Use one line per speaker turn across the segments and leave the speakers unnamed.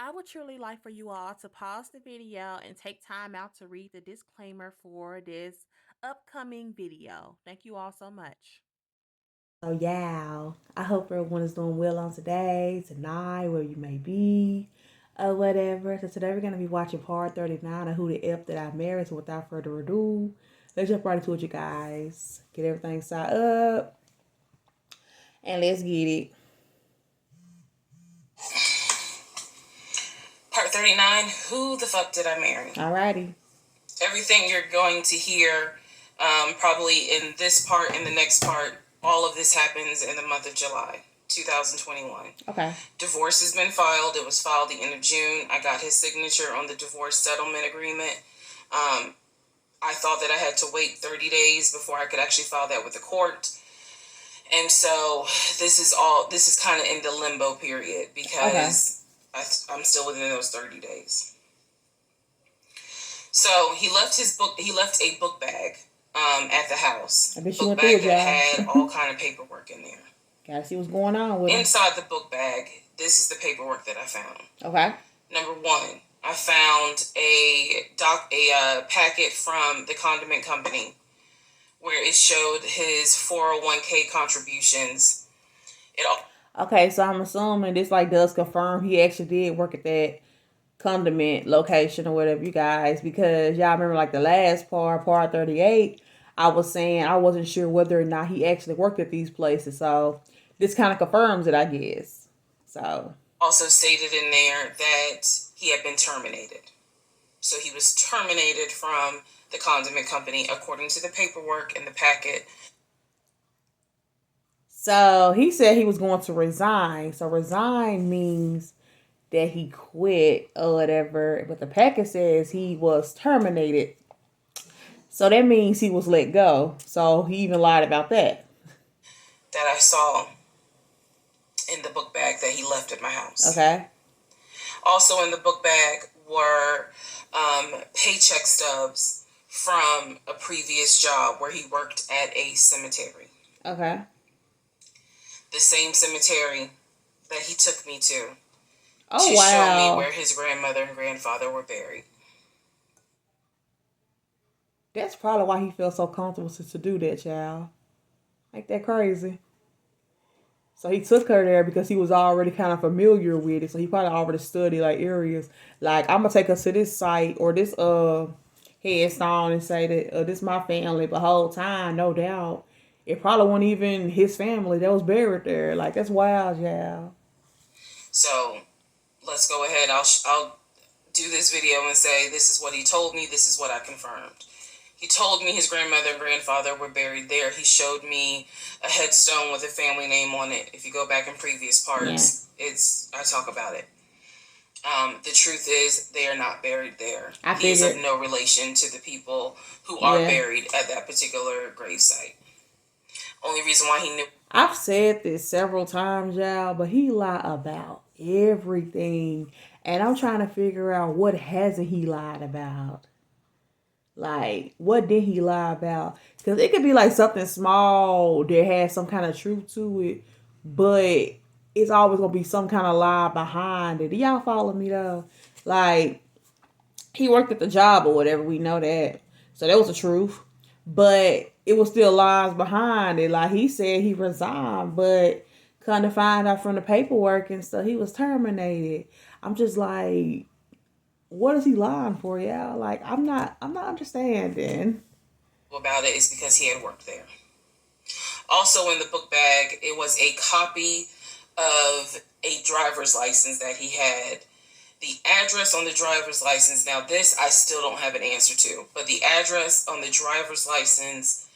I would truly like for you all to pause the video and take time out to read the disclaimer for this upcoming video. Thank you all so much.
So yeah, I hope everyone is doing well on today, tonight, where you may be, or whatever. So today we're gonna be watching part 39 of Who the F Did I Marry. So without further ado, let's jump right into it, you guys. Get everything set up, and let's get it.
Part 39, Who the Fuck Did I Marry?
Alrighty.
Everything you're going to hear, probably in this part, in the next part, all of this happens in the month of July 2021.
Okay.
Divorce has been filed. It was filed the end of June. I got his signature on the divorce settlement agreement. I thought that I had to wait 30 days before I could actually file that with the court. And so this is kind of in the limbo period because I'm still within those 30 days. So he left a book bag at the house.
I bet
you
book
bag that had all kind of paperwork in there.
Gotta see what's going on with
Inside the book bag, this is the paperwork that I found.
Okay.
Number one, I found a packet from the condiment company where it showed his 401k contributions.
Okay, so I'm assuming this does confirm he actually did work at that condiment location or whatever, you guys, because y'all remember the last part 38, I was saying I wasn't sure whether or not he actually worked at these places. So this kind of confirms it, I guess. So
also stated in there that he had been terminated. So he was terminated from the condiment company according to the paperwork in the packet.
So he said he was going to resign. So resign means that he quit or whatever. But the packet says he was terminated. So that means he was let go. So he even lied about that.
That I saw in the book bag that he left at my house.
Okay.
Also in the book bag were paycheck stubs from a previous job where he worked at a cemetery.
Okay.
The same cemetery that he took me to.
Oh,
to
wow.
show me where his grandmother and grandfather were buried.
That's probably why he felt so comfortable to do that, child. Ain't that crazy? So he took her there because he was already kind of familiar with it. So he probably already studied areas. I'm gonna take us to this site or this headstone and say that this my family. But whole time, no doubt, it probably wasn't even his family that was buried there. That's wild, yeah.
So let's go ahead. I'll do this video and say this is what he told me. This is what I confirmed. He told me his grandmother and grandfather were buried there. He showed me a headstone with a family name on it. If you go back in previous parts, I talk about it. The truth is they are not buried there. He is of no relation to the people who are buried at that particular gravesite. Only reason why he knew.
I've said this several times, y'all, but he lied about everything. And I'm trying to figure out what hasn't he lied about. What did he lie about? Because it could be something small that has some kind of truth to it, but it's always going to be some kind of lie behind it. Do y'all follow me, though? He worked at the job or whatever. We know that. So that was the truth. But it was still lies behind it. He said he resigned, but kind of find out from the paperwork and stuff, he was terminated. I'm just what is he lying for, y'all? I'm not understanding.
About it is because he had worked there. Also in the book bag, it was a copy of a driver's license that he had. The address on the driver's license, now this I still don't have an answer to, but the address on the driver's license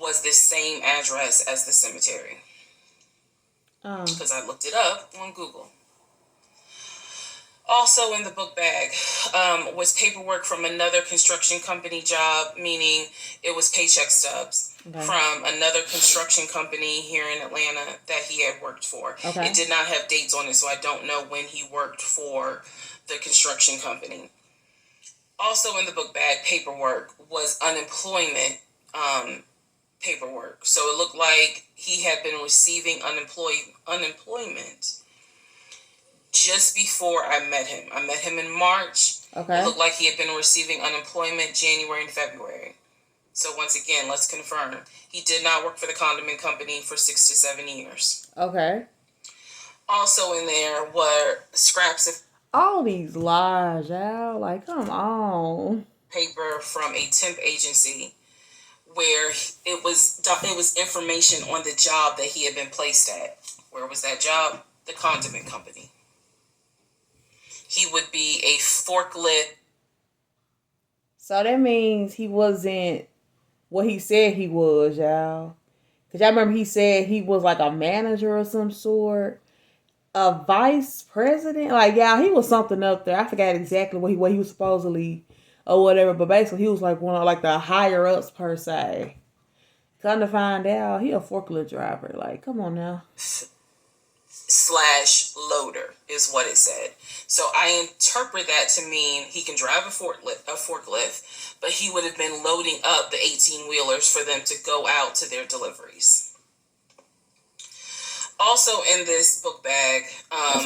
was the same address as the cemetery. Because I looked it up on Google. Also in the book bag was paperwork from another construction company job, meaning it was paycheck stubs from another construction company here in Atlanta that he had worked for. Okay. It did not have dates on it, so I don't know when he worked for the construction company. Also in the book bag paperwork was unemployment paperwork. So it looked like he had been receiving unemployment just before I met him. I met him in March.
Okay.
It looked like he had been receiving unemployment January and February. So once again, let's confirm. He did not work for the condiment company for 6 to 7 years.
Okay.
Also in there were scraps of
all these lies, y'all. Like, come on.
Paper from a temp agency where it was information on the job that he had been placed at. Where was that job? The condiment company. He would be a forklift.
So that means he wasn't what he said he was, y'all. Because y'all remember he said he was like a manager of some sort. A vice president? Like, yeah, he was something up there. I forgot exactly what he was supposedly or whatever. But basically, he was like one of like the higher ups per se. Come to find out, he a forklift driver. Like, come on now.
/ loader is what it said. So I interpret that to mean he can drive a forklift, but he would have been loading up the 18-wheelers for them to go out to their deliveries. Also in this book bag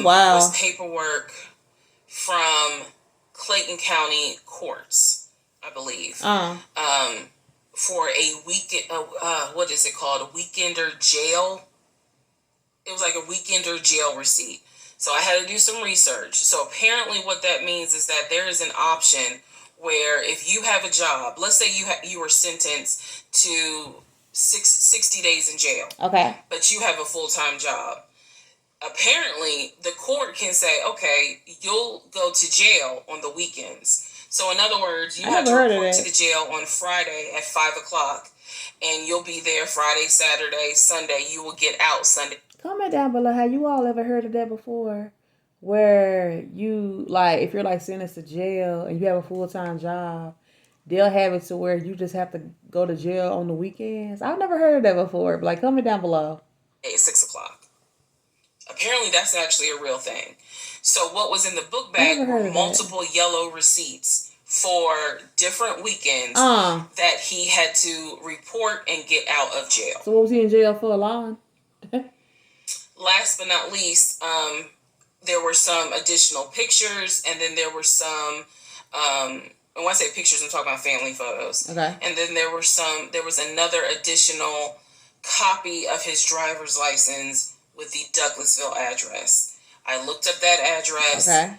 was paperwork from Clayton County courts, I believe, for a weekend. What is it called? A weekender jail. It was like a weekender jail receipt. So I had to do some research. So apparently what that means is that there is an option where if you have a job, let's say you were sentenced to 60 days in jail.
Okay.
But you have a full-time job. Apparently, the court can say, okay, you'll go to jail on the weekends. So in other words, you have to report to the jail on Friday at 5 o'clock, and you'll be there Friday, Saturday, Sunday. You will get out Sunday.
Comment down below, have you all ever heard of that before? Where you, like, if you're like sentenced to jail and you have a full-time job, they'll have it to where you just have to go to jail on the weekends. I've never heard of that before. But like, comment down below.
At 6 o'clock. Apparently, that's actually a real thing. So what was in the book bag were multiple yellow receipts for different weekends that he had to report and get out of jail.
So what was he in jail for, Alon?
Last but not least, there were some additional pictures, and then there were some... and when I say pictures, I'm talking about family photos.
Okay.
And then there was another additional copy of his driver's license with the Douglasville address. I looked up that address.
Okay.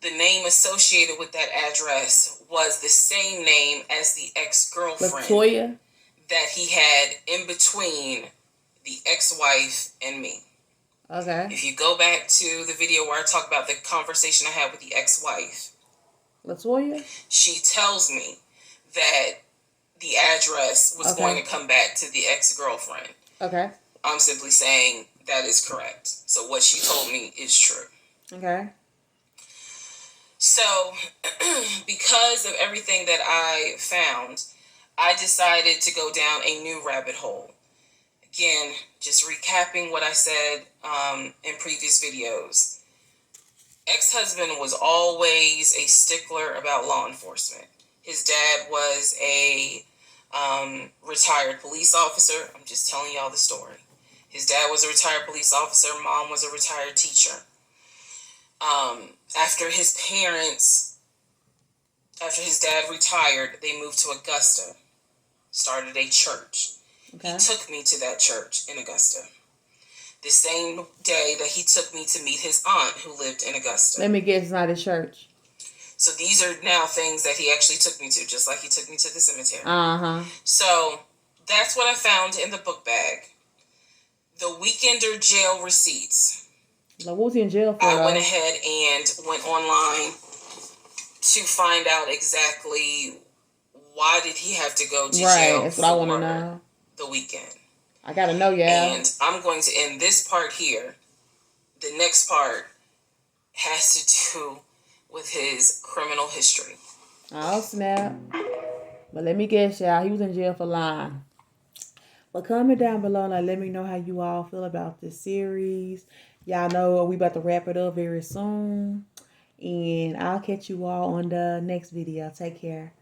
The name associated with that address was the same name as the ex-girlfriend
Latoya?
That he had in between the ex-wife and me.
Okay.
If you go back to the video where I talk about the conversation I had with the ex-wife,
Latoya?
She tells me that the address was going to come back to the ex-girlfriend.
Okay.
I'm simply saying that is correct. So what she told me is true.
Okay.
So because of everything that I found, I decided to go down a new rabbit hole. Again, just recapping what I said in previous videos. Ex-husband was always a stickler about law enforcement. His dad was a retired police officer. I'm just telling y'all the story. His dad was a retired police officer. Mom was a retired teacher. After his dad retired, they moved to Augusta, started a church. Okay. He took me to that church in Augusta. The same day that he took me to meet his aunt who lived in Augusta.
Let me guess, it's not a church.
So these are now things that he actually took me to, just like he took me to the cemetery.
Uh-huh.
So that's what I found in the book bag. The weekender jail receipts.
Like, what was he in jail for?
I went ahead and went online to find out exactly why did he have to go to jail.
That's what I want to know.
The weekend.
I gotta know, yeah.
And I'm going to end this part here. The next part has to do with his criminal history.
Oh, snap. But let me guess, y'all. He was in jail for lying. But comment down below and let me know how you all feel about this series. Y'all know we about to wrap it up very soon. And I'll catch you all on the next video. Take care.